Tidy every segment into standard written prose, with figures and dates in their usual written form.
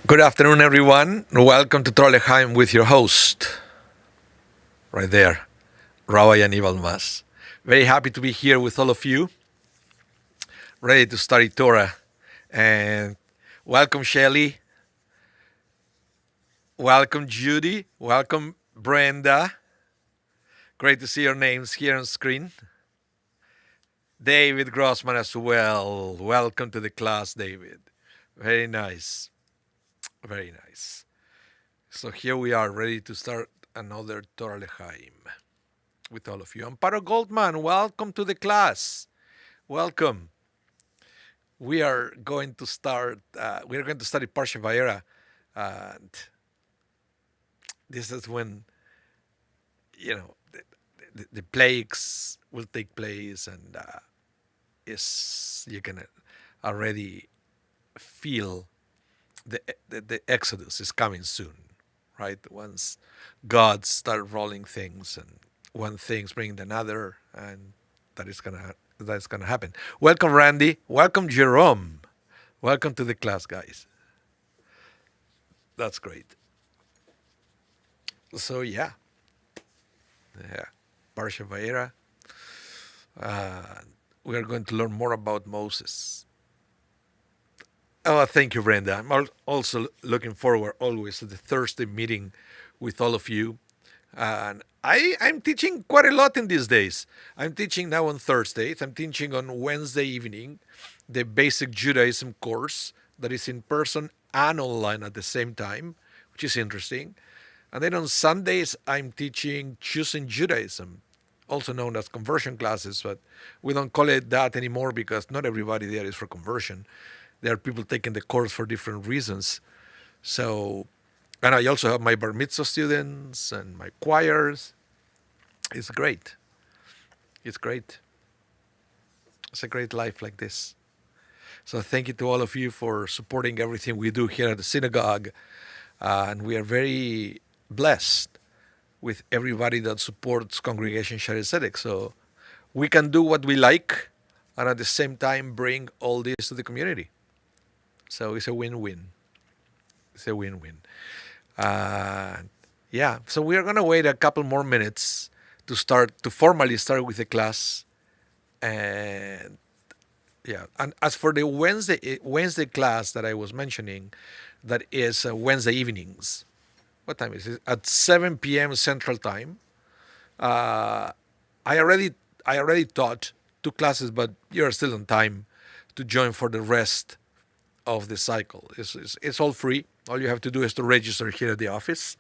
Good afternoon, everyone. Welcome to Torah with your host, right there, Rabbi Anibal. Very happy to be here with all of you, ready to study Torah. And welcome, Shelly. Welcome, Judy. Welcome, Brenda. Great to see your names here on screen. David Grossman as well. Welcome to the class, David. Very nice. Very nice. So here we are, ready to start another Torah L'chaim with all of you. Amparo Goldman, welcome to the class. Welcome. We are going to start. We are going to study Parsha Vaera, and this is when the plagues will take place, and you can already feel the Exodus is coming soon, right? Once God start rolling things, and one thing's bringing another, and that's gonna happen. Welcome, Randy. Welcome, Jerome. Welcome to the class, guys. That's great. So yeah, Parsha Vaera. We are going to learn more about Moses. Oh, thank you, Brenda. I'm also looking forward always to the Thursday meeting with all of you. And I'm teaching quite a lot in these days. I'm teaching now on Thursdays. I'm teaching on Wednesday evening the basic Judaism course that is in person and online at the same time, which is interesting. And then on Sundays, I'm teaching Choosing Judaism, also known as conversion classes, but we don't call it that anymore because not everybody there is for conversion. There are people taking the course for different reasons. So, and I also have my bar mitzvah students and my choirs. It's great. It's great. It's a great life like this. So thank you to all of you for supporting everything we do here at the synagogue. And we are very blessed with everybody that supports Congregation Shaare Zedek. So we can do what we like and at the same time bring all this to the community. So it's a win-win. It's a win-win. So we are going to wait a couple more minutes to formally start with the class. And as for the Wednesday class that I was mentioning, that is Wednesday evenings. What time is it? At 7 p.m. Central Time. I already taught 2 classes, but you're still on time to join for the rest of the cycle. It's all free. All you have to do is to register here at the office.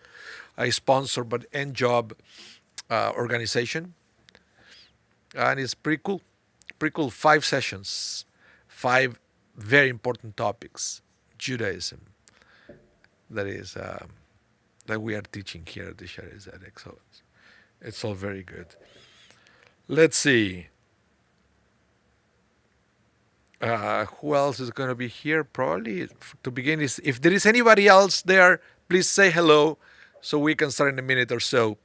I sponsor but end job organization, and it's pretty cool. Pretty cool. 5 sessions, 5 very important topics. Judaism. That is that we are teaching here at the Shaare Zedek. So it's all very good. Let's see. Who else is going to be here? Probably to begin is if there is anybody else there, please say hello so we can start in a minute or so.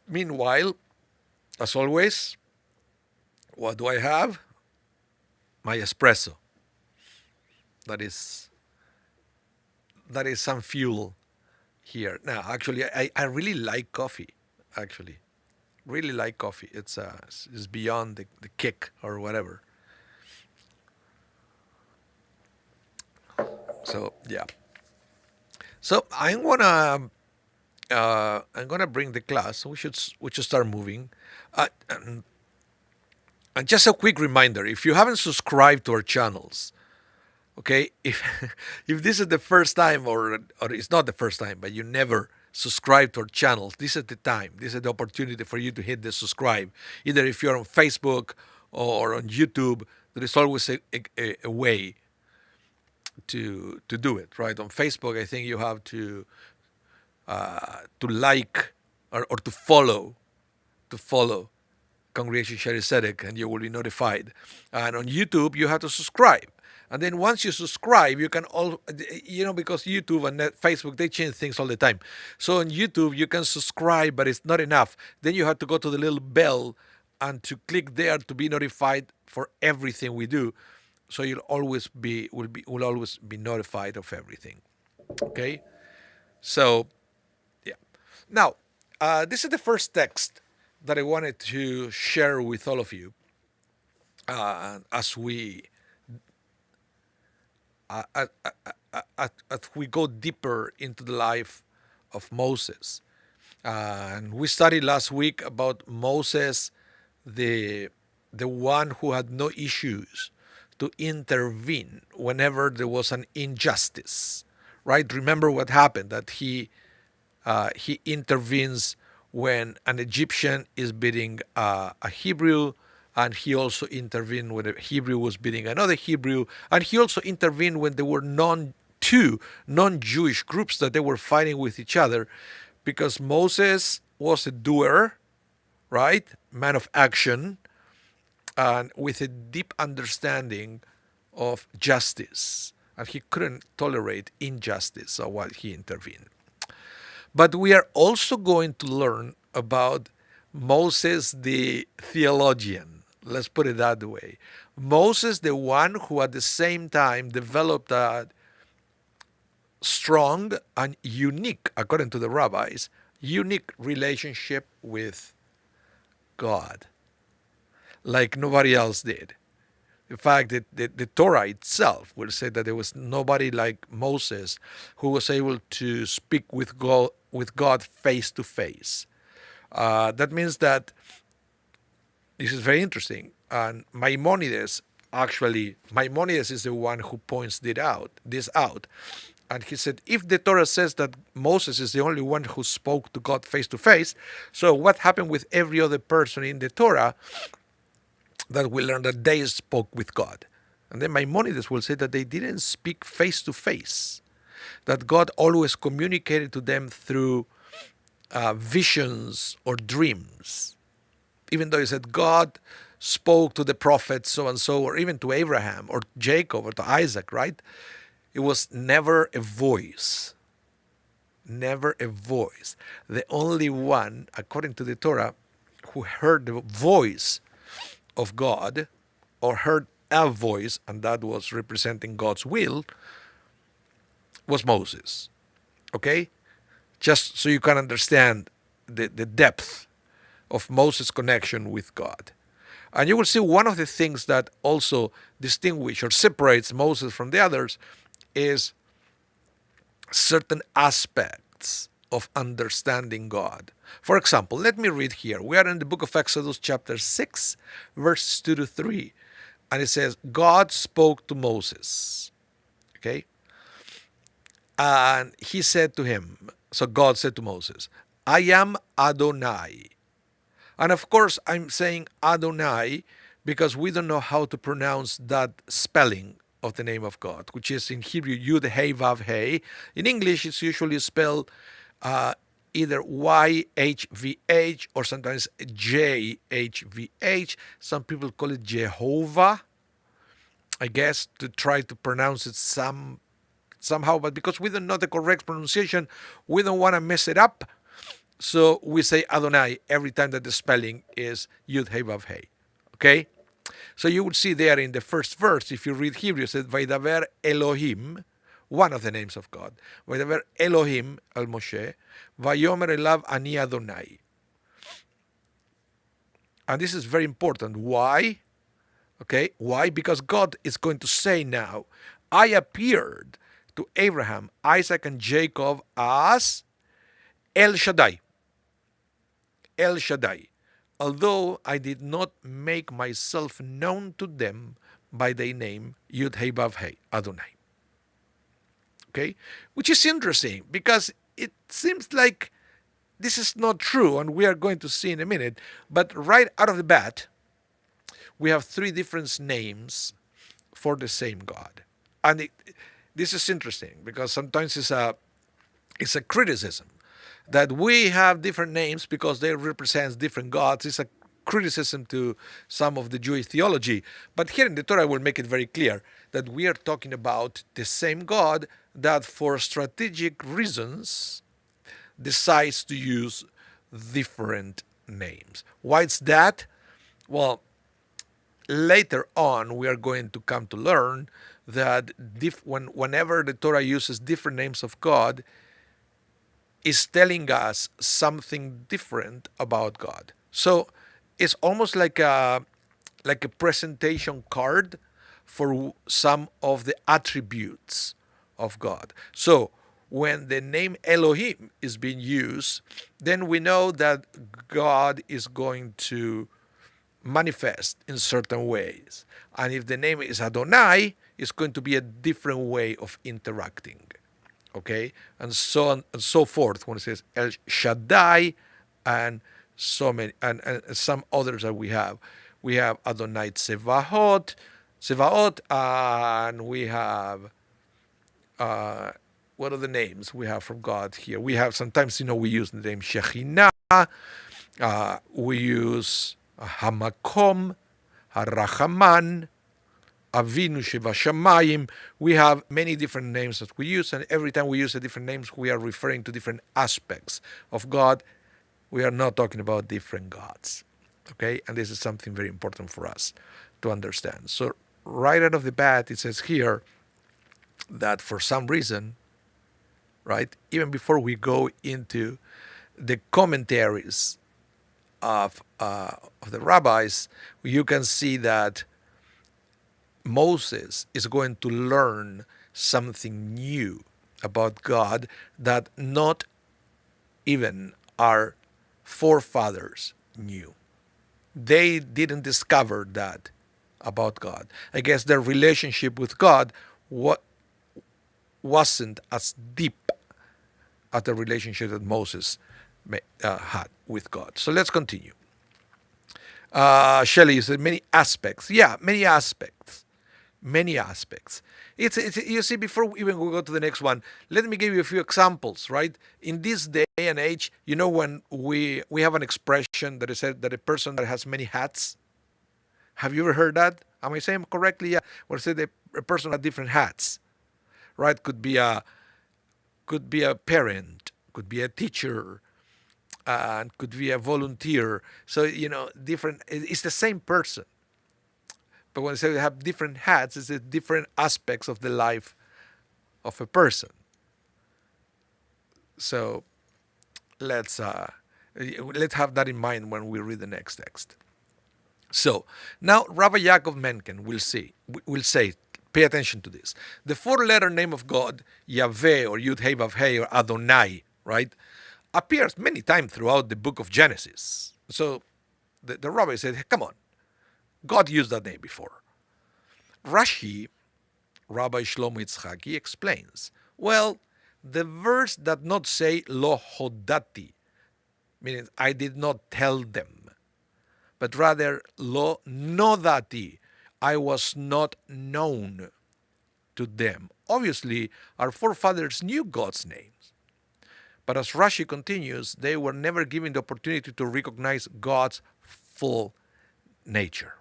Meanwhile, as always, what do I have? My espresso. That is some fuel here. Now, actually, I really like coffee. Actually, really like coffee. It's beyond the kick or whatever. So yeah. So I'm gonna bring the class. We should start moving. And just a quick reminder: if you haven't subscribed to our channels, okay, if this is the first time or it's not the first time, but you never subscribe to our channels, this is the time. This is the opportunity for you to hit the subscribe. Either if you're on Facebook or on YouTube, there is always a way to do it, right? On Facebook, I think you have to like or to follow Congregation Shari Sedek, and you will be notified. And on YouTube, you have to subscribe. And then once you subscribe, you can all, because YouTube and Facebook, they change things all the time. So on YouTube, you can subscribe, but it's not enough. Then you have to go to the little bell and to click there to be notified for everything we do. So you'll always will always be notified of everything. Okay. So yeah. Now, this is the first text that I wanted to share with all of you as we go deeper into the life of Moses. And we studied last week about Moses, the one who had no issues to intervene whenever there was an injustice. Right? Remember what happened, that he intervenes when an Egyptian is beating a Hebrew, and he also intervened when a Hebrew was beating another Hebrew, and he also intervened when there were non-Jewish groups that they were fighting with each other, because Moses was a doer, right? Man of action, and with a deep understanding of justice, and he couldn't tolerate injustice, so while he intervened. But we are also going to learn about Moses the theologian. Let's put it that way. Moses, the one who at the same time developed a strong and unique, according to the rabbis, unique relationship with God, like nobody else did. In fact, the Torah itself will say that there was nobody like Moses who was able to speak with God face to face. That means that this is very interesting. And Maimonides is the one who points this out. And he said, if the Torah says that Moses is the only one who spoke to God face to face, so what happened with every other person in the Torah that we learn that they spoke with God? And then Maimonides will say that they didn't speak face to face, that God always communicated to them through visions or dreams. Even though he said God spoke to the prophet so and so, or even to Abraham or Jacob or to Isaac, right? It was never a voice. Never a voice. The only one, according to the Torah, who heard the voice of God, or heard a voice, and that was representing God's will, was Moses. Okay? Just so you can understand the depth of Moses' connection with God. And you will see one of the things that also distinguishes or separates Moses from the others is certain aspects of understanding God. For example, let me read here. We are in the book of Exodus chapter 6, verses 2 to 3. And it says, God spoke to Moses. Okay? And he said to him, so God said to Moses, I am Adonai. And of course, I'm saying Adonai because we don't know how to pronounce that spelling of the name of God, which is in Hebrew, Yud Hey Vav Hey. In English, it's usually spelled either YHVH or sometimes JHVH. Some people call it Jehovah, I guess, to try to pronounce it somehow. But because we don't know the correct pronunciation, we don't want to mess it up. So we say Adonai every time that the spelling is Yud Hey Vav Hey. Okay? So you would see there in the first verse, if you read Hebrew, it says, Vaidaber Elohim, one of the names of God. Vaidaber Elohim al Moshe, Vayomer elav ani Adonai. And this is very important. Why? Okay, why? Because God is going to say now, I appeared to Abraham, Isaac, and Jacob as El Shaddai. El Shaddai. Although I did not make myself known to them by their name, Yud Hey Vav Hey, Adonai. Okay? Which is interesting because it seems like this is not true, and we are going to see in a minute. But right out of the bat, we have three different names for the same God. And this is interesting because sometimes it's a criticism that we have different names because they represent different gods. It's a criticism to some of the Jewish theology. But here in the Torah, will make it very clear that we are talking about the same God that, for strategic reasons, decides to use different names. Why is that? Well, later on, we are going to come to learn that whenever the Torah uses different names of God, is telling us something different about God. So it's almost like a presentation card for some of the attributes of God. So when the name Elohim is being used, then we know that God is going to manifest in certain ways. And if the name is Adonai, it's going to be a different way of interacting. Okay? And so on and so forth when it says El Shaddai and so many and some others that we have. We have Adonai Tsevaot, and we have what are the names we have from God here? We have sometimes we use the name Shekhinah, we use Hamakom, Harachaman, Avinu Sheva Shamayim. We have many different names that we use, and every time we use a different names, we are referring to different aspects of God. We are not talking about different gods. Okay? And this is something very important for us to understand. So right out of the bat, it says here that for some reason, right, even before we go into the commentaries of the rabbis, you can see that Moses is going to learn something new about God that not even our forefathers knew. They didn't discover that about God. I guess their relationship with God wasn't as deep as the relationship that Moses had with God. So let's continue. Shelley, you said many aspects. Yeah, many aspects. Many aspects. It's you see, before even we go to the next one, let me give you a few examples, right? In this day and age, when we have an expression that is said that a person that has many hats. Have you ever heard that? Am I saying correctly? Yeah. When I say a person with different hats, right? Could be a parent, could be a teacher, and could be a volunteer. So different. It's the same person. But when I say they have different hats, it's the different aspects of the life of a person. So let's have that in mind when we read the next text. So now Rabbi Yaakov Menken will say, pay attention to this. The four-letter name of God, Yahweh or Yud Hey Vav Hey or Adonai, right, appears many times throughout the book of Genesis. So the rabbi said, hey, come on. God used that name before. Rashi, Rabbi Shlomo Yitzchaki, explains, well, the verse does not say lo hodati, meaning I did not tell them, but rather lo nodati, I was not known to them. Obviously, our forefathers knew God's names. But as Rashi continues, they were never given the opportunity to recognize God's full nature.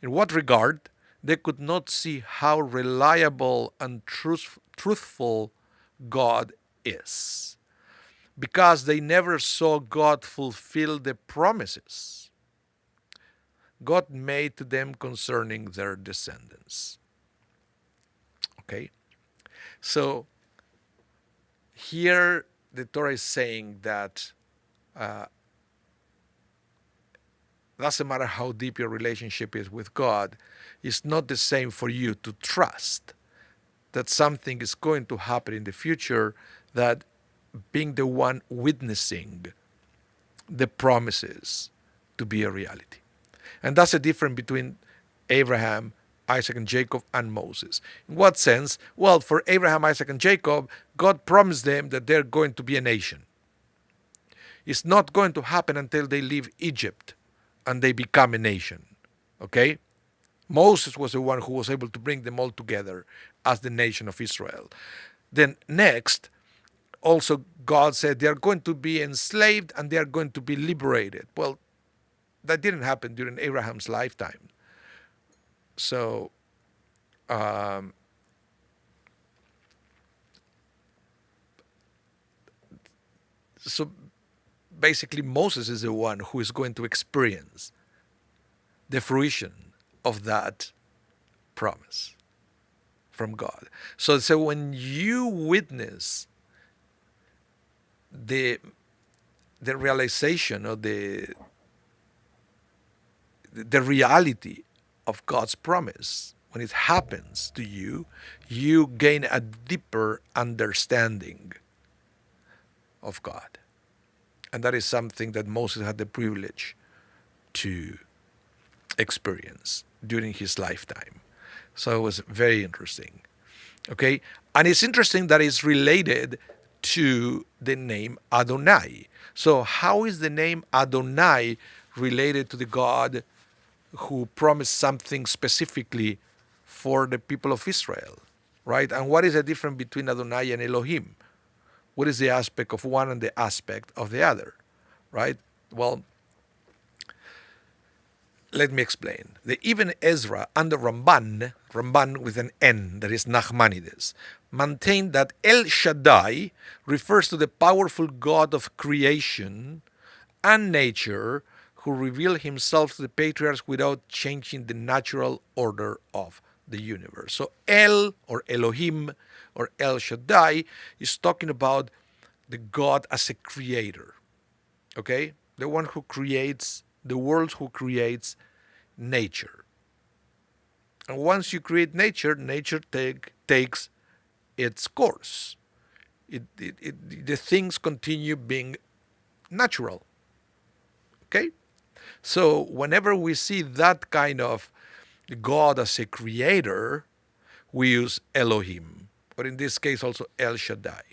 In what regard? They could not see how reliable and truthful God is, because they never saw God fulfill the promises God made to them concerning their descendants. Okay? So here the Torah is saying that doesn't matter how deep your relationship is with God, it's not the same for you to trust that something is going to happen in the future, that being the one witnessing the promises to be a reality. And that's the difference between Abraham, Isaac, and Jacob and Moses. In what sense? Well, for Abraham, Isaac, and Jacob, God promised them that they're going to be a nation. It's not going to happen until they leave Egypt and they become a nation. Okay? Moses was the one who was able to bring them all together as the nation of Israel. Then next, also God said they are going to be enslaved and they are going to be liberated. Well, that didn't happen during Abraham's lifetime. So um, so basically Moses is the one who is going to experience the fruition of that promise from God. So when you witness the realization of the reality of God's promise, when it happens to you, you gain a deeper understanding of God. And that is something that Moses had the privilege to experience during his lifetime. So it was very interesting. Okay? And it's interesting that it's related to the name Adonai. So how is the name Adonai related to the God who promised something specifically for the people of Israel? Right? And what is the difference between Adonai and Elohim? What is the aspect of one and the aspect of the other? Right? Well, let me explain. The Ibn Ezra and the Ramban with an N, that is Nachmanides, maintain that El Shaddai refers to the powerful God of creation and nature who revealed himself to the patriarchs without changing the natural order of the universe. So El or Elohim or El Shaddai is talking about the God as a creator. Okay? The one who creates the world, who creates nature. And once you create nature, nature takes its course. The things continue being natural. Okay? So whenever we see that kind of God as a creator, we use Elohim, but in this case also El Shaddai.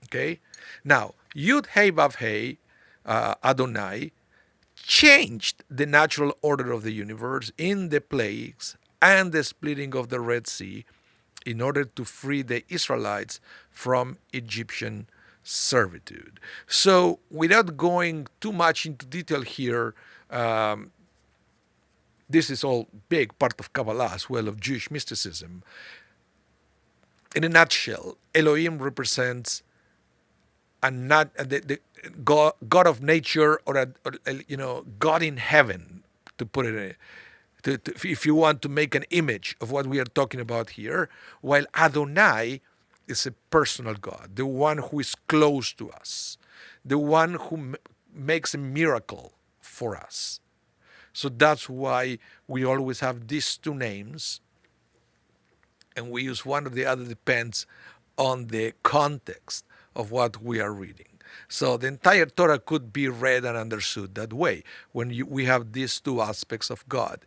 Okay? Now, Yud Hey Vav Hey, Adonai, changed the natural order of the universe in the plagues and the splitting of the Red Sea in order to free the Israelites from Egyptian servitude. So, without going too much into detail here, this is all big part of Kabbalah as well, of Jewish mysticism. In a nutshell, Elohim represents the God of nature, or God in heaven, to put it if you want to make an image of what we are talking about here, while Adonai is a personal God, the one who is close to us, the one who makes a miracle for us. So that's why we always have these two names, and we use one or the other, depends on the context of what we are reading. So the entire Torah could be read and understood that way when we have these two aspects of God,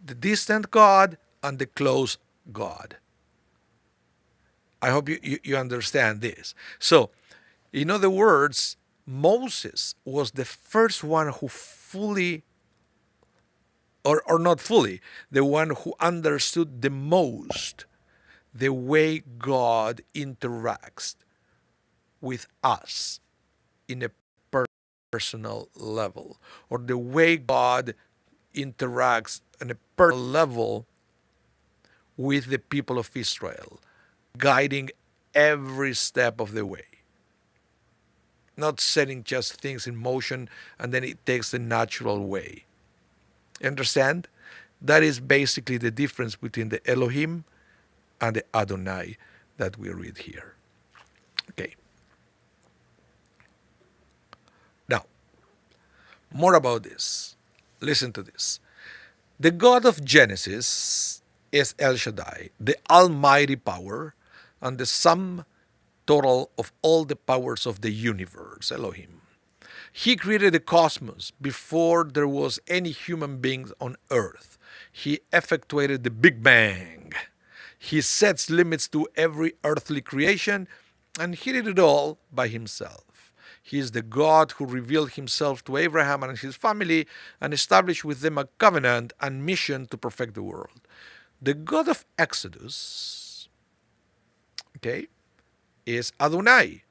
the distant God and the close God. I hope you understand this. So, in other words, Moses was the first one who fully, or not fully, the one who understood the most the way God interacts with us in a personal level, or the way God interacts on a personal level with the people of Israel, guiding every step of the way. Not setting just things in motion and then it takes the natural way. You understand? That is basically the difference between the Elohim and the Adonai that we read here. Okay. Now, more about this. Listen to this. The God of Genesis is El Shaddai, the almighty power, and the sum total of all the powers of the universe, Elohim. He created the cosmos before there was any human being on earth. He effectuated the Big Bang. He sets limits to every earthly creation, and he did it all by himself. He is the God who revealed himself to Abraham and his family and established with them a covenant and mission to perfect the world. The God of Exodus, okay, is Adonai.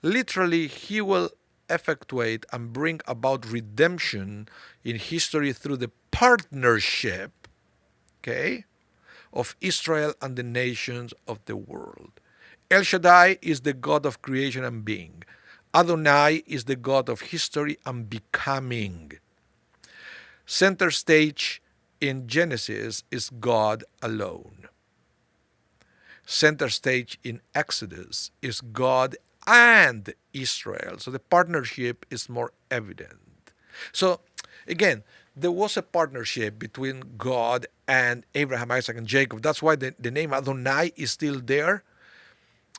Literally, he will effectuate and bring about redemption in history through the partnership, okay, of Israel and the nations of the world. El Shaddai is the God of creation and being. Adonai is the God of history and becoming. Center stage in Genesis is God alone. Center stage in Exodus is God and Israel. So the partnership is more evident. So again, there was a partnership between God and Abraham, Isaac, and Jacob. That's why the name Adonai is still there.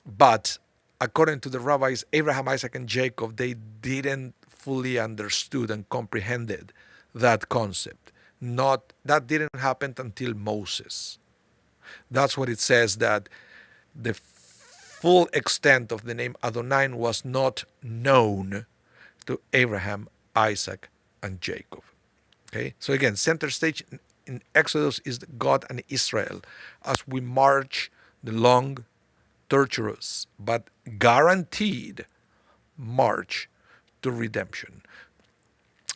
But according to the rabbis, Abraham, Isaac, and Jacob, they didn't fully understood and comprehended that concept. Not that didn't happen until Moses. That's what it says, that the full extent of the name Adonai was not known to Abraham, Isaac, and Jacob. Okay, so again, center stage in Exodus is God and Israel as we march the long, torturous, but guaranteed march to redemption.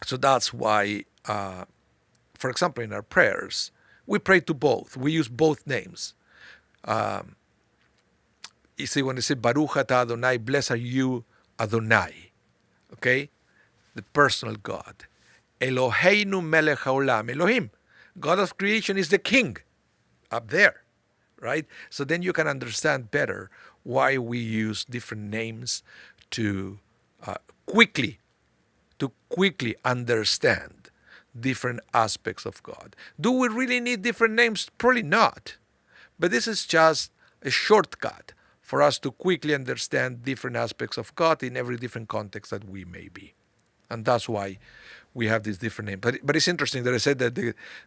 So that's why, for example, in our prayers, we pray to both. We use both names. You see, when they say Baruch atah Adonai, blessed are you, Adonai. Okay? The personal God. Eloheinu melech haolam. Elohim, God of creation, is the king up there. Right? So then you can understand better why we use different names to quickly understand different aspects of God. Do we really need different names? Probably not. But this is just a shortcut for us to quickly understand different aspects of God in every different context that we may be. And that's why we have these different names. But it's interesting that I said that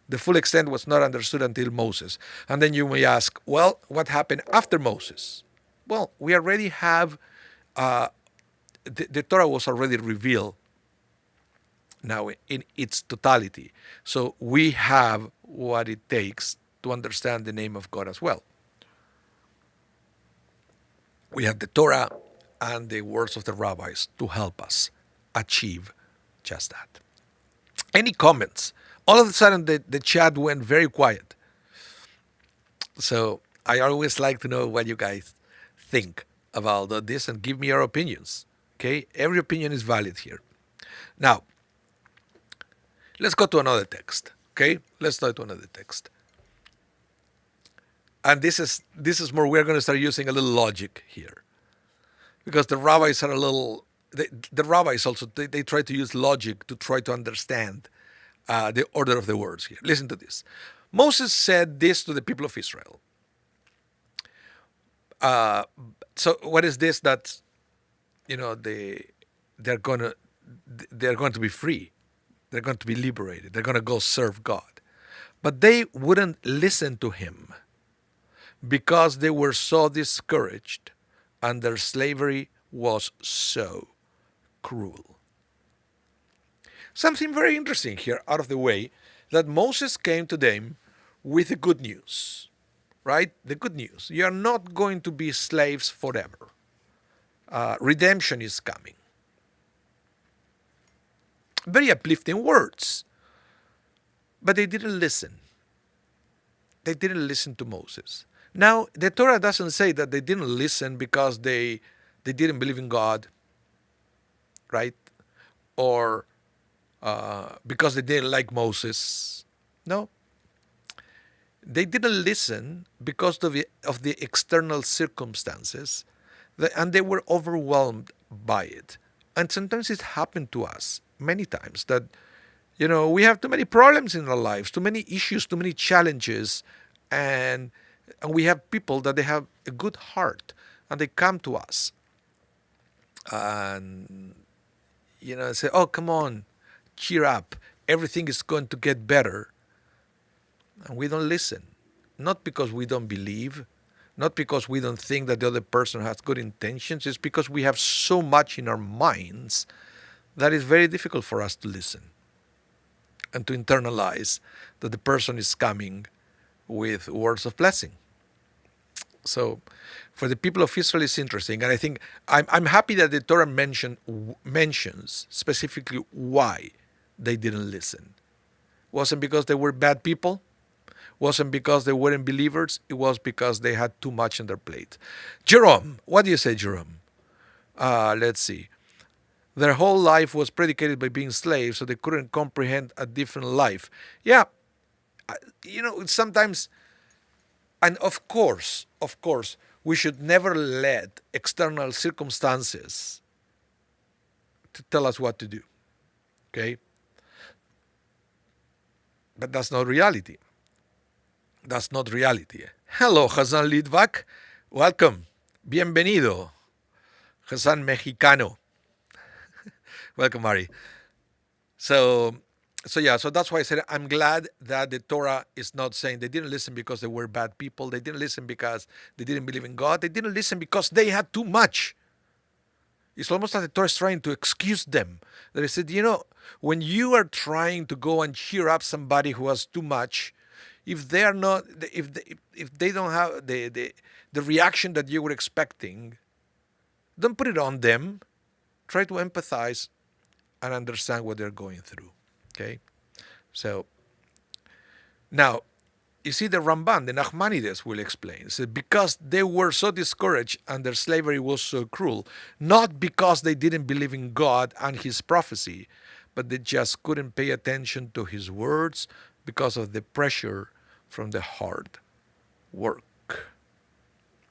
the full extent was not understood until Moses. And then you may ask, well, what happened after Moses? Well, we already have, the Torah was already revealed now in its totality. So we have what it takes to understand the name of God as well. We have the Torah and the words of the rabbis to help us achieve just that. Any comments? All of a sudden, the chat went very quiet. So I always like to know what you guys think about this and give me your opinions. Okay? Every opinion is valid here. Now, let's go to another text. Okay? Let's go to another text. And this is more, we're going to start using a little logic here. Because the rabbis are a little, the rabbis also, they try to use logic to try to understand the order of the words here. Listen to this. Moses said this to the people of Israel. So what is this? That, they're going to be free. They're going to be liberated. They're going to go serve God. But they wouldn't listen to him because they were so discouraged and their slavery was so cruel. Something very interesting here out of the way, that Moses came to them with the good news, right? The good news. You are not going to be slaves forever. Redemption is coming. Very uplifting words. But they didn't listen. They didn't listen to Moses. Now, the Torah doesn't say that they didn't listen because they didn't believe in God, right? Or because they didn't like Moses. No. They didn't listen because of the external circumstances, and they were overwhelmed by it. And sometimes it happened to us many times that, we have too many problems in our lives, too many issues, too many challenges, and we have people that they have a good heart and they come to us and say, oh, come on, cheer up, everything is going to get better. And we don't listen, not because we don't believe, not because we don't think that the other person has good intentions. It's because we have so much in our minds that it's very difficult for us to listen and to internalize that the person is coming with words of blessing. So for the people of Israel, it's interesting. And I think I'm happy that the Torah mentions specifically why they didn't listen. Wasn't because they were bad people. Wasn't because they weren't believers. It was because they had too much on their plate. Jerome, what do you say, Jerome? Let's see. Their whole life was predicated by being slaves, so they couldn't comprehend a different life. Yeah, sometimes, and of course, we should never let external circumstances to tell us what to do. Okay? But that's not reality. That's not reality. Hello, Hassan Litvak. Welcome. Bienvenido. Hassan Mexicano. Welcome, Mari. So that's why I said I'm glad that the Torah is not saying they didn't listen because they were bad people. They didn't listen because they didn't believe in God. They didn't listen because they had too much. It's almost like the Torah is trying to excuse them. They said, when you are trying to go and cheer up somebody who has too much, if they are not, if they don't have the reaction that you were expecting, don't put it on them. Try to empathize and understand what they're going through. Okay? So, now, you see the Ramban, the Nachmanides will explain. It said, because they were so discouraged and their slavery was so cruel, not because they didn't believe in God and His prophecy, but they just couldn't pay attention to His words because of the pressure from the hard work.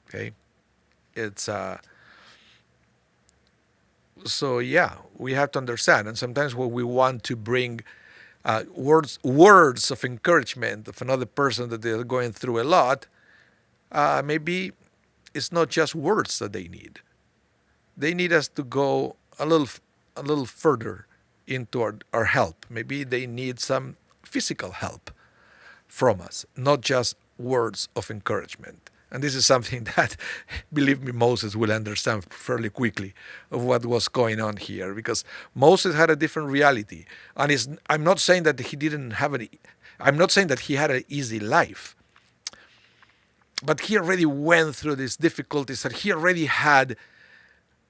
Okay? It's so yeah, we have to understand. And sometimes when we want to bring words of encouragement of another person that they're going through a lot, maybe it's not just words that they need. They need us to go a little further into our help. Maybe they need some physical help from us, not just words of encouragement. And this is something that, believe me, Moses will understand fairly quickly of what was going on here, because Moses had a different reality. And I'm not saying that I'm not saying that he had an easy life, but he already went through these difficulties, and he already had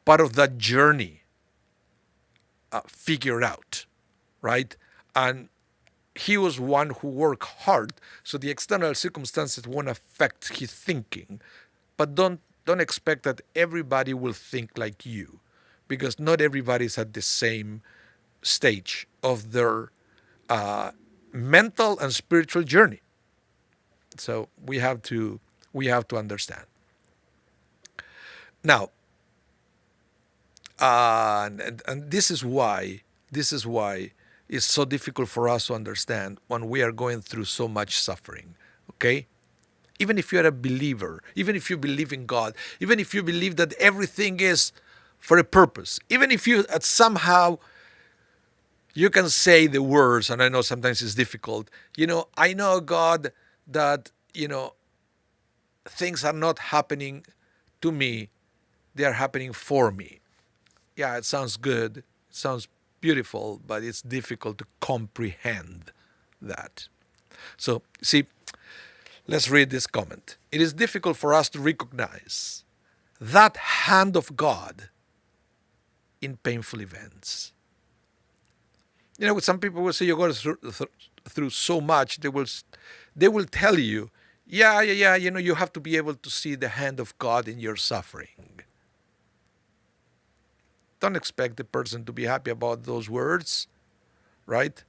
part of that journey figured out, right? And he was one who worked hard, so the external circumstances won't affect his thinking. But don't expect that everybody will think like you, because not everybody is at the same stage of their mental and spiritual journey. So we have to understand. Now, and this is why it's so difficult for us to understand when we are going through so much suffering, okay? Even if you're a believer, even if you believe in God, even if you believe that everything is for a purpose, even if you somehow you can say the words, and I know sometimes it's difficult, I know, God, that, things are not happening to me, they are happening for me. Yeah, it sounds good, it sounds beautiful, but it's difficult to comprehend that. So, see, let's read this comment. It is difficult for us to recognize that hand of God in painful events. Some people will say you're going through so much, they will tell you, yeah, you have to be able to see the hand of God in your suffering. Don't expect the person to be happy about those words, right?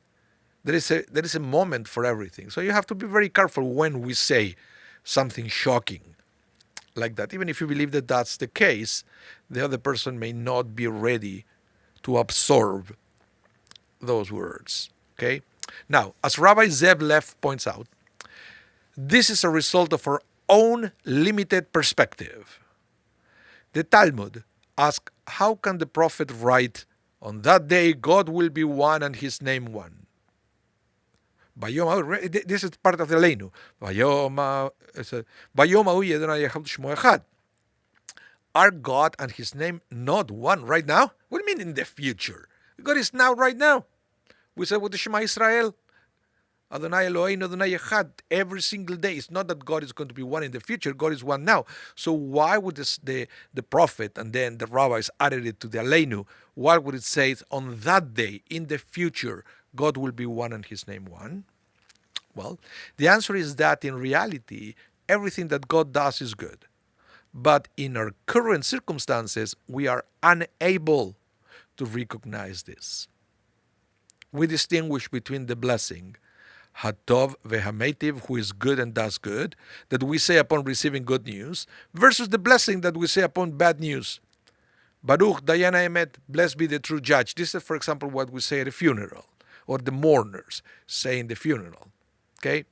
There is a moment for everything. So you have to be very careful when we say something shocking like that. Even if you believe that that's the case, the other person may not be ready to absorb those words, okay? Now, as Rabbi Zeb Leff points out, this is a result of our own limited perspective. The Talmud asks, how can the prophet write, on that day God will be one and his name one? This is part of the Leinu. Vayoma hu Adonai echad shmo echad. Are God and His name not one right now? What do you mean in the future? God is now, right now. We say with the Shema Israel, Adonai Eloheinu Adonai Echad, every single day. It's not that God is going to be one in the future. God is one now. So why would the prophet and then the rabbis added it to the Aleinu? Why would it say on that day, in the future, God will be one and His name one? Well, the answer is that in reality, everything that God does is good. But in our current circumstances, we are unable to recognize this. We distinguish between the blessing, Hatov vehametiv, who is good and does good, that we say upon receiving good news, versus the blessing that we say upon bad news. Baruch Dayana Emet, blessed be the true judge. This is, for example, what we say at a funeral, or the mourners say in the funeral. Okay?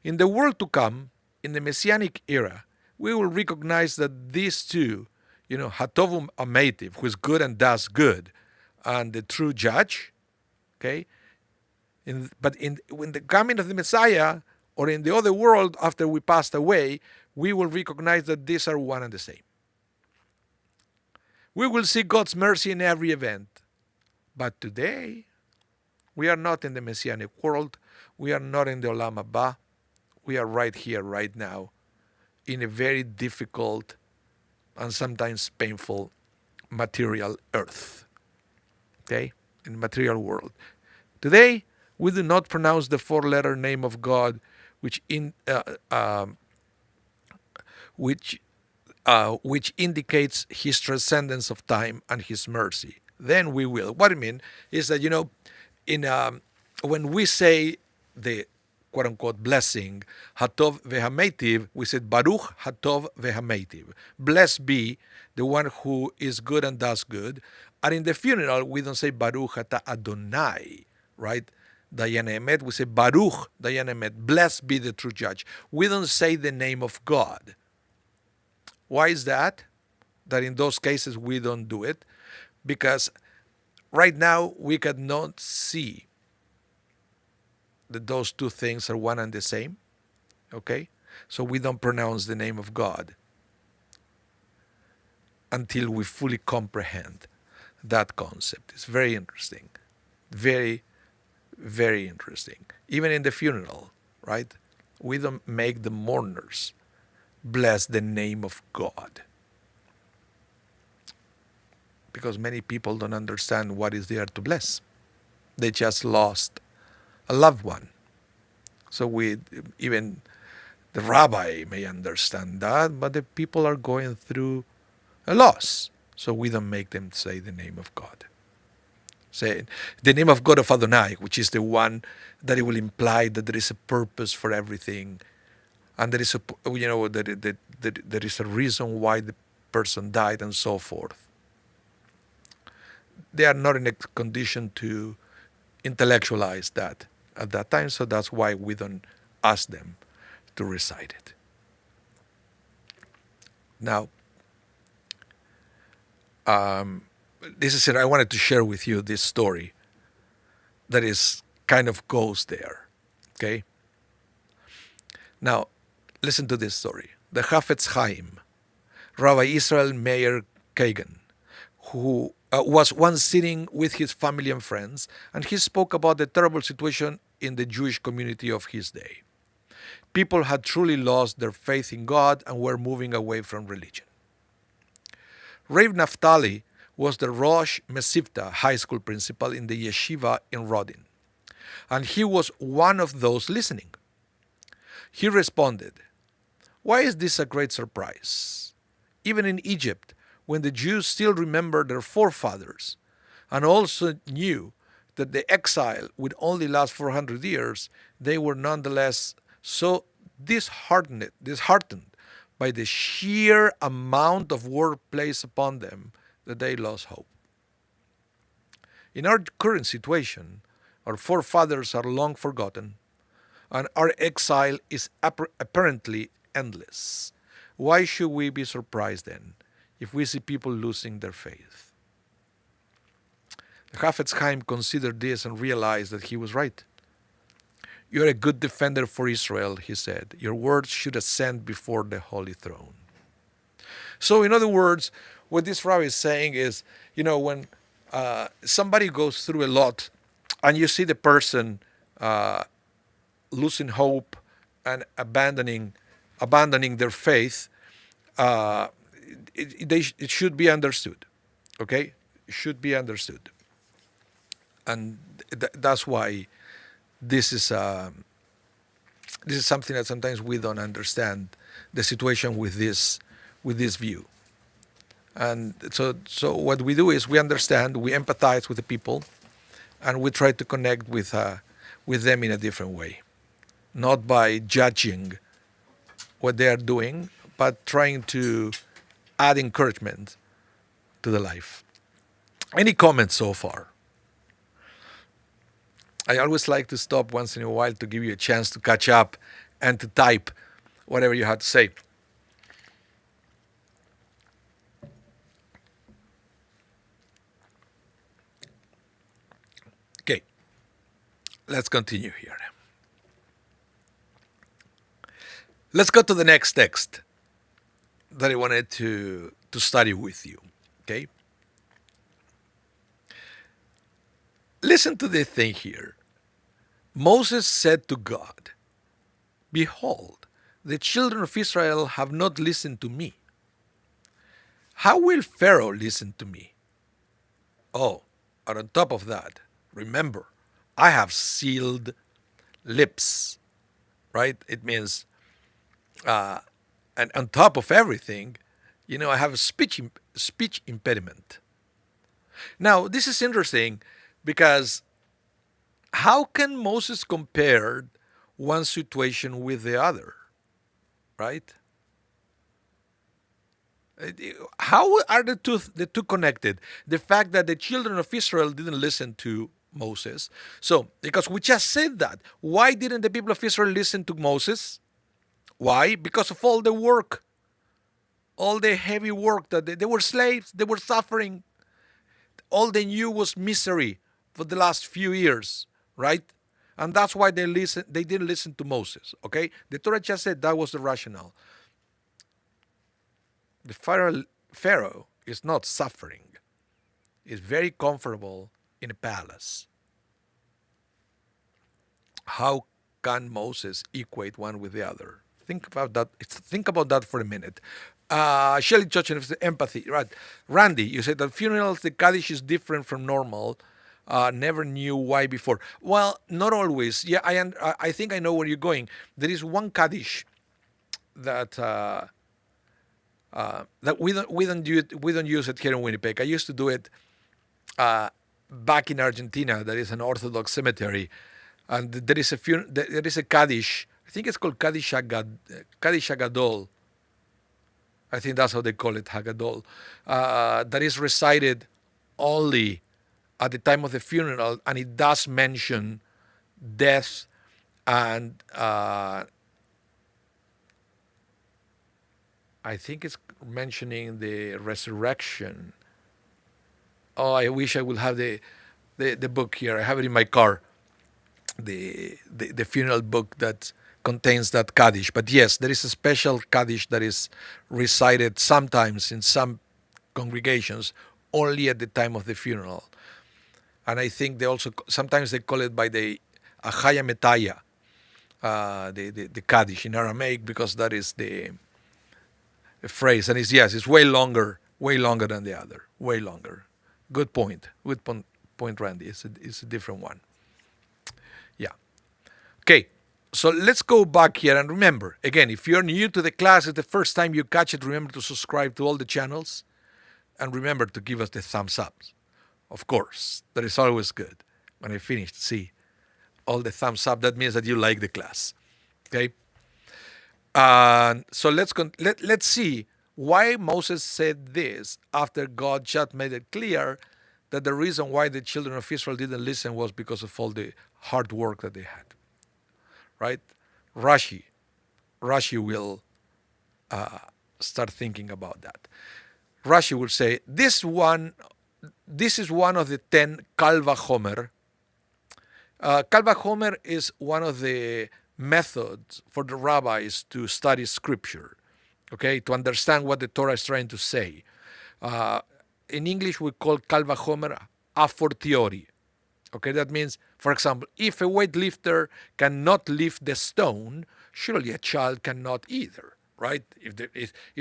In the world to come, in the Messianic era, we will recognize that these two, Hatovum Ametiv, who is good and does good, and the true judge, okay? But in the coming of the Messiah, or in the other world after we passed away, we will recognize that these are one and the same. We will see God's mercy in every event. But today, we are not in the Messianic world. We are not in the Olam Haba. We are right here, right now, in a very difficult and sometimes painful material earth. Okay? In the material world. Today, we do not pronounce the four-letter name of God, which indicates His transcendence of time and His mercy. Then we will. What I mean is that, when we say the quote-unquote blessing, Hatov vehametiv, we said Baruch Hatov vehametiv. Blessed be the one who is good and does good. And in the funeral, we don't say Baruch Ata Adonai, right? Dayan Emet, we say Baruch Dayan Emet, blessed be the true judge. We don't say the name of God. Why is that? That in those cases we don't do it? Because right now we cannot see that those two things are one and the same. Okay? So we don't pronounce the name of God until we fully comprehend that concept. It's very interesting. Very, very interesting. Even in the funeral, right? We don't make the mourners bless the name of God. Because many people don't understand what is there to bless. They just lost a loved one. So even the rabbi may understand that, but the people are going through a loss. So we don't make them say the name of God. Say the name of God of Adonai, which is the one that it will imply that there is a purpose for everything, and there is there is a reason why the person died and so forth. They are not in a condition to intellectualize that at that time, so that's why we don't ask them to recite it. Now, this is it. I wanted to share with you this story that is kind of goes there. Okay? Now, listen to this story. The Chafetz Chaim, Rabbi Israel Meir Kagan, who was once sitting with his family and friends, and he spoke about the terrible situation in the Jewish community of his day. People had truly lost their faith in God and were moving away from religion. Rav Naftali was the Rosh Mesivta high school principal in the yeshiva in Rodin, and he was one of those listening. He responded, "Why is this a great surprise? Even in Egypt, when the Jews still remember their forefathers and also knew that the exile would only last 400 years, they were nonetheless so disheartened by the sheer amount of work placed upon them that they lost hope. In our current situation, our forefathers are long forgotten, and our exile is apparently endless. Why should we be surprised then if we see people losing their faith?" The Chafetz Chaim considered this and realized that he was right. You're a good defender for Israel, he said. Your words should ascend before the holy throne. So, in other words, what this rabbi is saying is, when somebody goes through a lot and you see the person losing hope and abandoning their faith, uh, it should be understood. Okay? It should be understood. And that's why this is something that sometimes we don't understand the situation with this view. And so what we do is we understand, we empathize with the people, and we try to connect with them in a different way, not by judging what they are doing, but trying to add encouragement to the life. Any comments so far? I always like to stop once in a while to give you a chance to catch up and to type whatever you have to say. Okay, let's continue here. Let's go to the next text that I wanted to study with you. Okay? Listen to the thing here. Moses said to God, "Behold, the children of Israel have not listened to me. How will Pharaoh listen to me? Oh, and on top of that, remember, I have sealed lips." Right? It means, and on top of everything, I have a speech impediment. Now, this is interesting because how can Moses compare one situation with the other? Right? How are the two connected? The fact that the children of Israel didn't listen to Moses. So, because we just said that, why didn't the people of Israel listen to Moses? Why? Because of all the work, all the heavy work that they were slaves, they were suffering. All they knew was misery for the last few years, right? And that's why they didn't listen to Moses. Okay? The Torah just said that was the rationale. The Pharaoh is not suffering. He's very comfortable in a palace. How can Moses equate one with the other? Think about that. Think about that for a minute. Shelley Chochin is empathy, right? Randy, you said that funerals, the Kaddish is different from normal. Never knew why before. Well, not always. Yeah, I think I know where you're going. There is one Kaddish that we don't use it here in Winnipeg. I used to do it back in Argentina. There is an Orthodox cemetery, and there is a Kaddish. I think it's called Kaddish Hagadol. I think that's how they call it, Hagadol. That is recited only at the time of the funeral, and it does mention death and I think it's mentioning the resurrection. Oh, I wish I would have the book here. I have it in my car. The funeral book that contains that Kaddish. But yes, there is a special Kaddish that is recited sometimes in some congregations only at the time of the funeral. And I think sometimes they call it by the Achaya Metaya, the Kaddish in Aramaic, because that is the phrase. And it's way longer than the other, way longer. Good point, Randy. It's a different one. Yeah. Okay, so let's go back here and remember, again, if you're new to the class, it's the first time you catch it, remember to subscribe to all the channels and remember to give us the thumbs up. Of course, that is always good. When I finish, see all the thumbs up, that means that you like the class. Okay? So let's see why Moses said this after God just made it clear that the reason why the children of Israel didn't listen was because of all the hard work that they had. Right? Rashi will start thinking about that. Rashi will say, this is one of the 10 Kal Vachomer. Kal Vachomer is one of the methods for the rabbis to study scripture, okay, to understand what the Torah is trying to say. Uh, in English, we call Kal Vachomer a fortiori. Okay, that means, for example, if a weightlifter cannot lift the stone, surely a child cannot either, right? If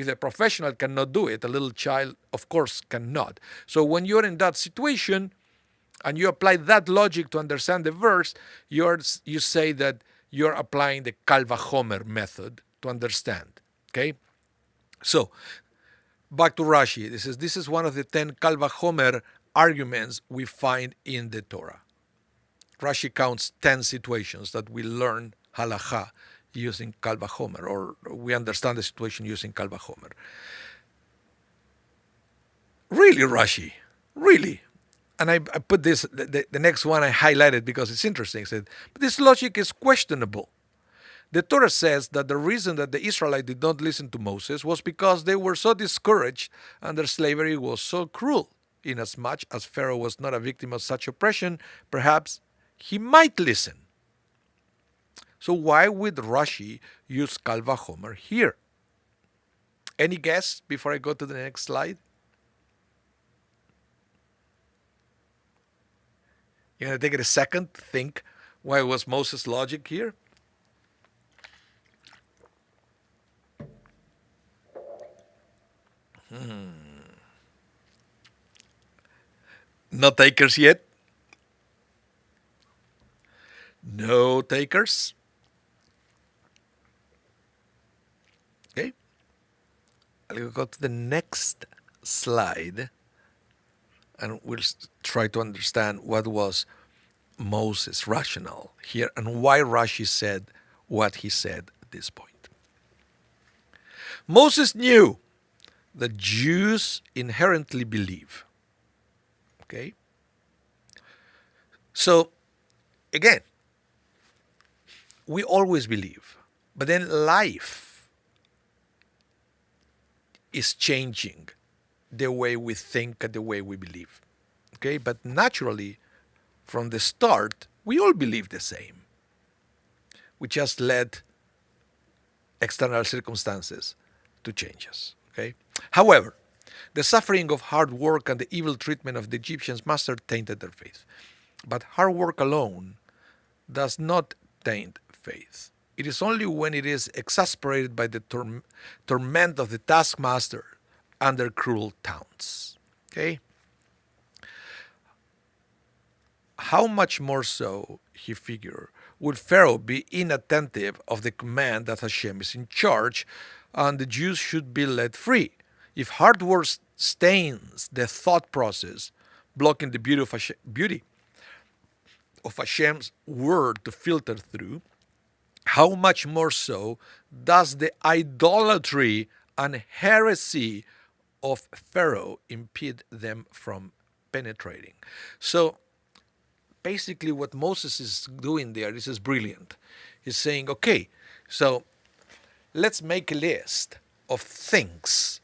the professional cannot do it, a little child, of course, cannot. So when you're in that situation and you apply that logic to understand the verse, you say that you're applying the Kal Vachomer method to understand. Okay, so back to Rashi. This is one of the 10 Kal Vachomer arguments we find in the Torah. Rashi counts 10 situations that we learn halacha using Kal Vachomer, or we understand the situation using Kal Vachomer. Really, Rashi, really. And I put this, the next one I highlighted because it's interesting. It said, but this logic is questionable. The Torah says that the reason that the Israelites did not listen to Moses was because they were so discouraged and their slavery was so cruel. Inasmuch as Pharaoh was not a victim of such oppression, perhaps he might listen. So why would Rashi use Kal Vachomer here? Any guess before I go to the next slide? You're going to take it a second to think why was Moses' logic here? No takers yet? No takers? Okay. I'll go to the next slide and we'll try to understand what was Moses' rationale here and why Rashi said what he said at this point. Moses knew that Jews inherently believe. Okay? So, again, we always believe, but then life is changing the way we think and the way we believe. Okay? But naturally, from the start, we all believe the same. We just let external circumstances to change us. Okay? However, the suffering of hard work and the evil treatment of the Egyptians must have tainted their faith. But hard work alone does not taint faith. It is only when it is exasperated by the torment of the taskmaster and their cruel taunts. Okay? How much more so, he figured, would Pharaoh be inattentive of the command that Hashem is in charge and the Jews should be let free? If hard work stains the thought process, blocking the beauty of Hashem's word to filter through, how much more so does the idolatry and heresy of Pharaoh impede them from penetrating? So basically what Moses is doing there, this is brilliant. He's saying, okay, so let's make a list of things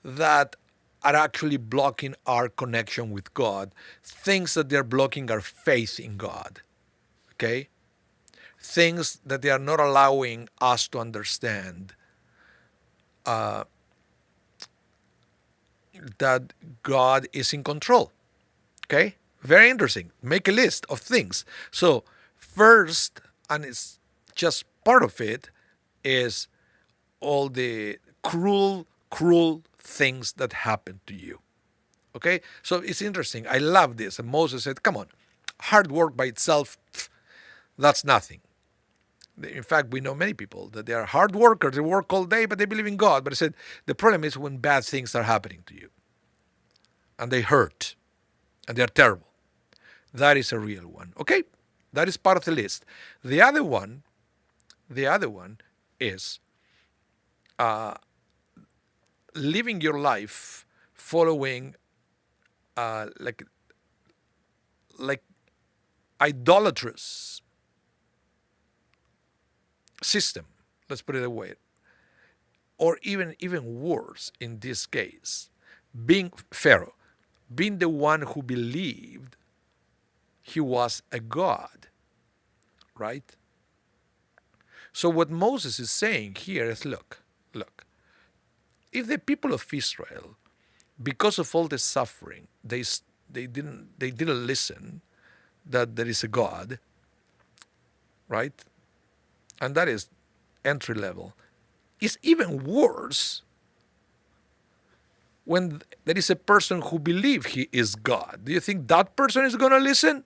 that are actually blocking our connection with God, things that they're blocking our faith in God, okay? Things that they are not allowing us to understand that God is in control, okay? Very interesting. Make a list of things. So first, and it's just part of it, is all the cruel things that happen to you. Okay? So it's interesting. I love this. And Moses said, come on, hard work by itself, that's nothing. In fact, we know many people that they are hard workers. They work all day, but they believe in God. But I said, the problem is when bad things are happening to you. And they hurt. And they're terrible. That is a real one. Okay? That is part of the list. The other one is living your life following like idolatrous system, let's put it away, or even worse in this case, being Pharaoh, being the one who believed he was a god. right? So what Moses is saying here is, look, if the people of Israel, because of all the suffering, they didn't listen that there is a God, right? And that is entry level. It's even worse when there is a person who believes he is God. Do you think that person is going to listen?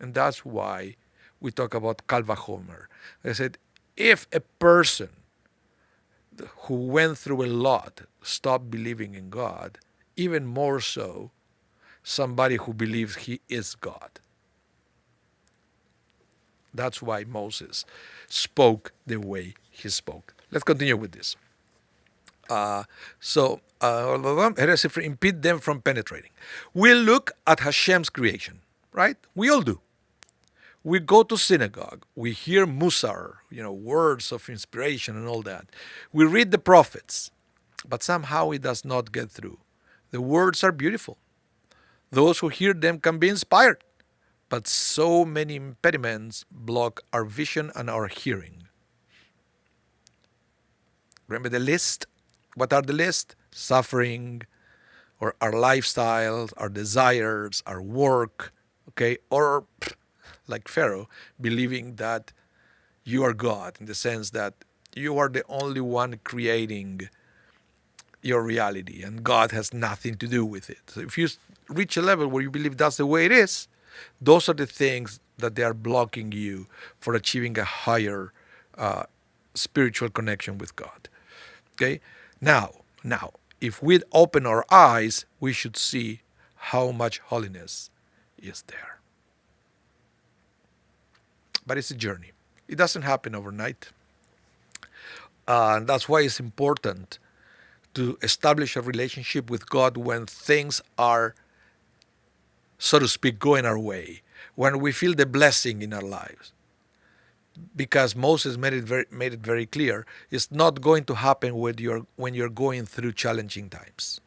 And that's why we talk about Kal Vachomer. I said, if a person who went through a lot stopped believing in God, even more so somebody who believes he is God. That's why Moses spoke the way he spoke. Let's continue with this. Impede them from penetrating. We look at Hashem's creation, right? We all do. We go to synagogue. We hear Musar, words of inspiration and all that. We read the prophets, but somehow it does not get through. The words are beautiful. Those who hear them can be inspired, but so many impediments block our vision and our hearing. Remember the list? What are the list? Suffering, or our lifestyles, our desires, our work, okay? Or like Pharaoh, believing that you are God, in the sense that you are the only one creating your reality and God has nothing to do with it. So if you reach a level where you believe that's the way it is, those are the things that they are blocking you for achieving a higher spiritual connection with God. Okay? Now, if we open our eyes, we should see how much holiness is there. But it's a journey. It doesn't happen overnight. And that's why it's important to establish a relationship with God when things are, so to speak, going our way, when we feel the blessing in our lives. Because Moses made it very clear, it's not going to happen when you're going through challenging times.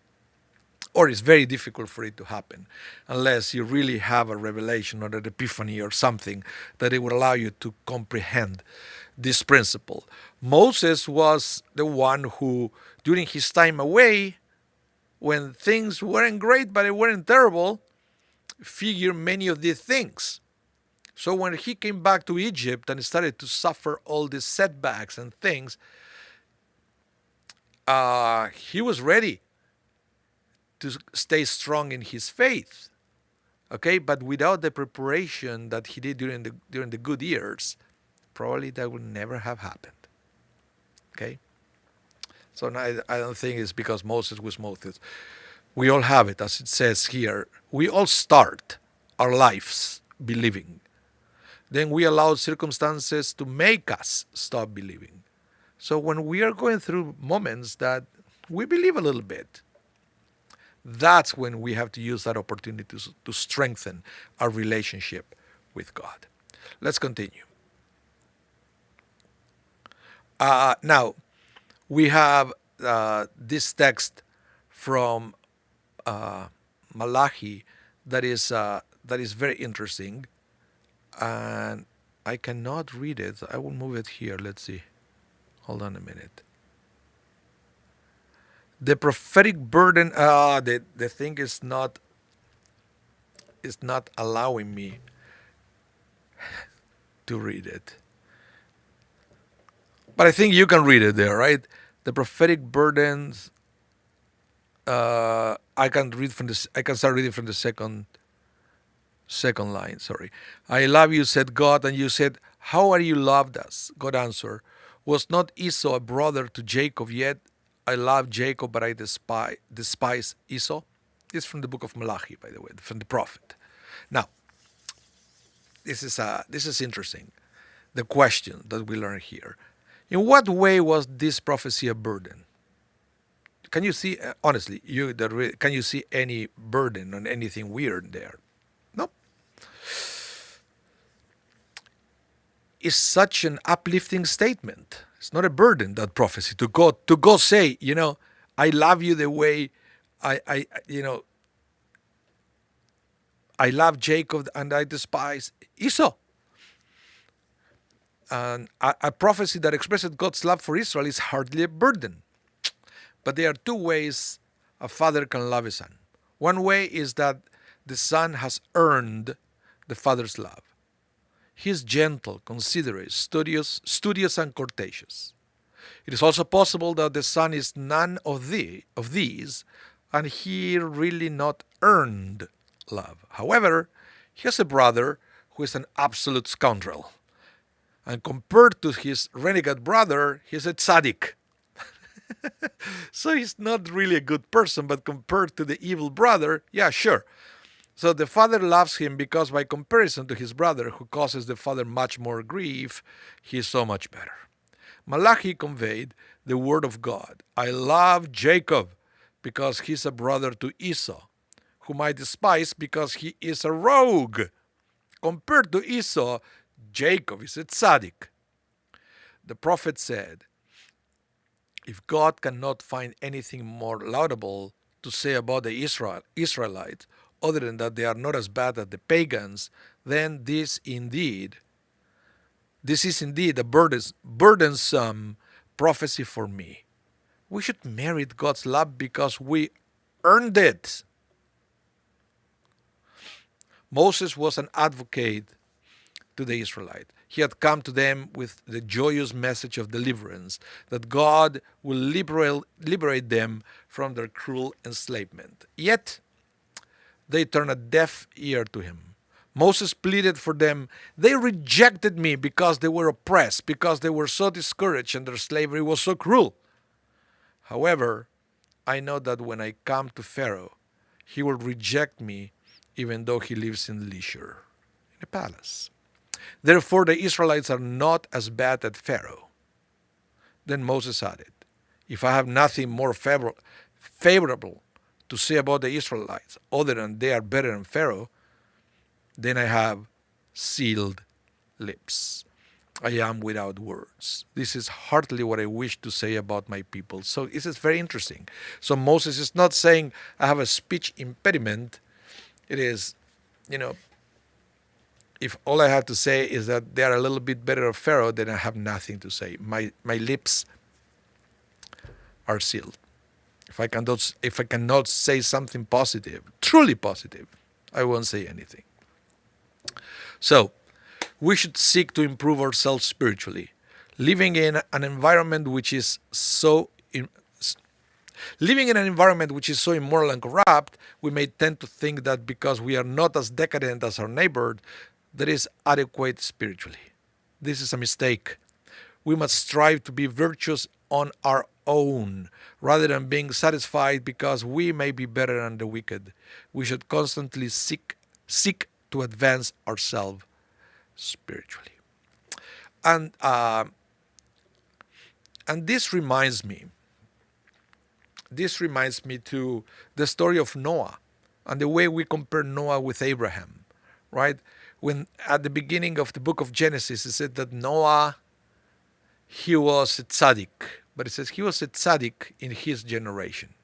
Or it's very difficult for it to happen unless you really have a revelation or an epiphany or something that it would allow you to comprehend this principle. Moses was the one who, during his time away, when things weren't great but they weren't terrible, figured many of these things. So when he came back to Egypt and started to suffer all these setbacks and things, he was ready to stay strong in his faith. Okay, but without the preparation that he did during the good years, probably that would never have happened. Okay, so I don't think it's because Moses was Moses. We all have it, as it says here. We all start our lives believing. Then we allow circumstances to make us stop believing. So when we are going through moments that we believe a little bit, that's when we have to use that opportunity to strengthen our relationship with God. Let's continue. Now, we have this text from Malachi that is very interesting, and I cannot read it. I will move it here. Let's see. Hold on a minute. The prophetic burden. The thing is not allowing me to read it. But I think you can read it there, right? The prophetic burdens. I can start reading from the second line. Sorry. I love you, said God, and you said, how are you loved us? God answered, was not Esau a brother to Jacob? Yet I love Jacob, but I despise Esau. It's from the book of Malachi, by the way, from the prophet. Now, this is interesting. The question that we learn here: in what way was this prophecy a burden? Can you see, honestly, can you see any burden on anything weird there? No. It's such an uplifting statement. It's not a burden, that prophecy, to go say, I love you the way I love Jacob and I despise Esau. And a prophecy that expresses God's love for Israel is hardly a burden. But there are two ways a father can love his son. One way is that the son has earned the father's love. He is gentle, considerate, studious and courteous. It is also possible that the son is none of these, and he really not earned love. However, he has a brother who is an absolute scoundrel. And compared to his renegade brother, he's a tzaddik. So he's not really a good person, but compared to the evil brother, yeah, sure. So the father loves him because by comparison to his brother, who causes the father much more grief, he is so much better. Malachi conveyed the word of God. I love Jacob because he's a brother to Esau, whom I despise because he is a rogue. Compared to Esau, Jacob is a tzaddik. The prophet said, if God cannot find anything more laudable to say about the Israelites, other than that they are not as bad as the pagans, then this is indeed a burdensome prophecy for me. We should merit God's love because we earned it. Moses was an advocate to the Israelites. He had come to them with the joyous message of deliverance, that God will liberate them from their cruel enslavement. Yet, they turned a deaf ear to him. Moses pleaded for them. They rejected me because they were oppressed, because they were so discouraged and their slavery was so cruel. However, I know that when I come to Pharaoh, he will reject me even though he lives in leisure, in a palace. Therefore, the Israelites are not as bad as Pharaoh. Then Moses added, if I have nothing more favorable to say about the Israelites, other than they are better than Pharaoh, then I have sealed lips. I am without words. This is hardly what I wish to say about my people. So this is very interesting. So Moses is not saying I have a speech impediment. It is, if all I have to say is that they are a little bit better than Pharaoh, then I have nothing to say. My lips are sealed. If I cannot say something positive, truly positive, I won't say anything. So, we should seek to improve ourselves spiritually, living in an environment which is so immoral and corrupt. We may tend to think that because we are not as decadent as our neighbor, that is adequate spiritually. This is a mistake. We must strive to be virtuous on our own, rather than being satisfied because we may be better than the wicked. We should constantly seek to advance ourselves spiritually. And this reminds me to the story of Noah and the way we compare Noah with Abraham, right? When at the beginning of the book of Genesis, it said that Noah, he was a tzaddik, but it says he was a tzaddik in his generation.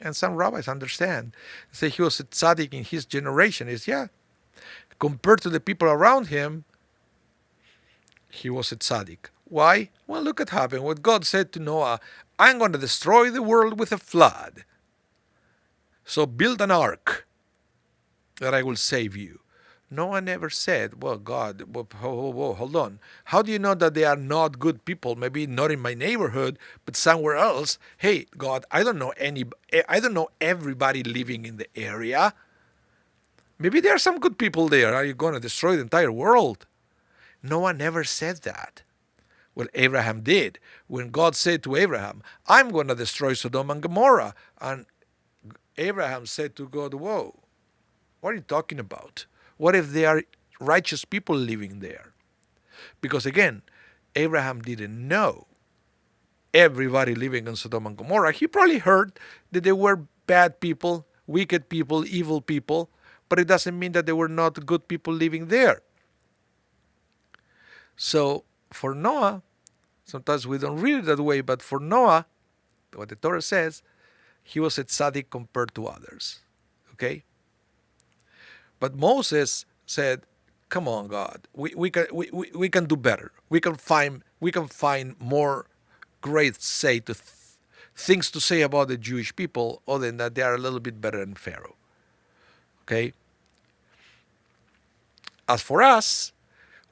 And some rabbis understand, say he was a tzaddik in his generation. Compared to the people around him, he was a tzaddik. Why? Well, look at what happened. What God said to Noah, I'm going to destroy the world with a flood. So build an ark that I will save you. Noah never said, well, God, hold on. How do you know that they are not good people? Maybe not in my neighborhood, but somewhere else. Hey, God, I don't know everybody living in the area. Maybe there are some good people there. Are you going to destroy the entire world? Noah never said that. Well, Abraham did. When God said to Abraham, I'm going to destroy Sodom and Gomorrah. And Abraham said to God, whoa, what are you talking about? What if there are righteous people living there? Because again, Abraham didn't know everybody living in Sodom and Gomorrah. He probably heard that there were bad people, wicked people, evil people, but it doesn't mean that there were not good people living there. So for Noah, sometimes we don't read it that way, but for Noah, what the Torah says, he was a tzaddik compared to others. Okay? But Moses said, Come on, God. We can do better. We can find more great things to say about the Jewish people, other than that they are a little bit better than Pharaoh. Okay. As for us,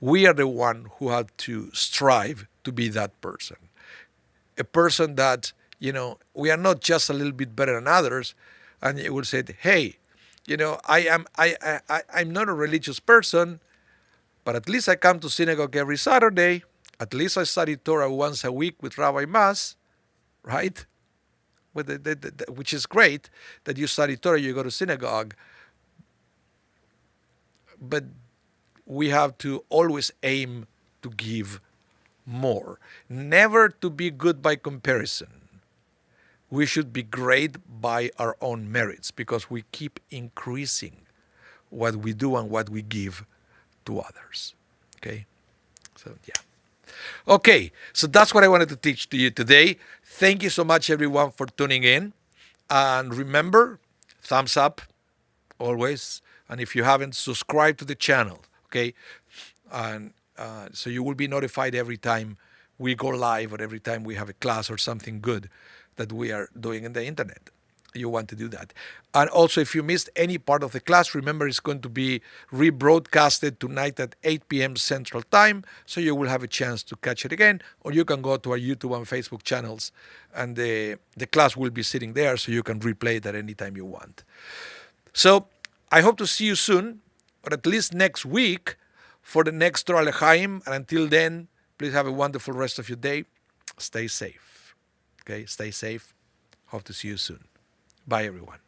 we are the one who have to strive to be that person. A person that, we are not just a little bit better than others, and you will say, hey, I'm not a religious person, but at least I come to synagogue every Saturday. At least I study Torah once a week with Rabbi Mas, right? Which is great that you study Torah, you go to synagogue, but we have to always aim to give more. Never to be good by comparison. We should be great by our own merits, because we keep increasing what we do and what we give to others. Okay? So, yeah. Okay, so that's what I wanted to teach to you today. Thank you so much, everyone, for tuning in. And remember, thumbs up always. And if you haven't, subscribe to the channel. Okay? And so you will be notified every time we go live, or every time we have a class or something good that we are doing in the internet. You want to do that. And also, if you missed any part of the class, remember it's going to be rebroadcasted tonight at 8 p.m. Central Time, so you will have a chance to catch it again, or you can go to our YouTube and Facebook channels, and the class will be sitting there, so you can replay it at any time you want. So I hope to see you soon, or at least next week, for the next Torah L'Chaim. And until then, please have a wonderful rest of your day. Stay safe. Okay, stay safe. Hope to see you soon. Bye, everyone.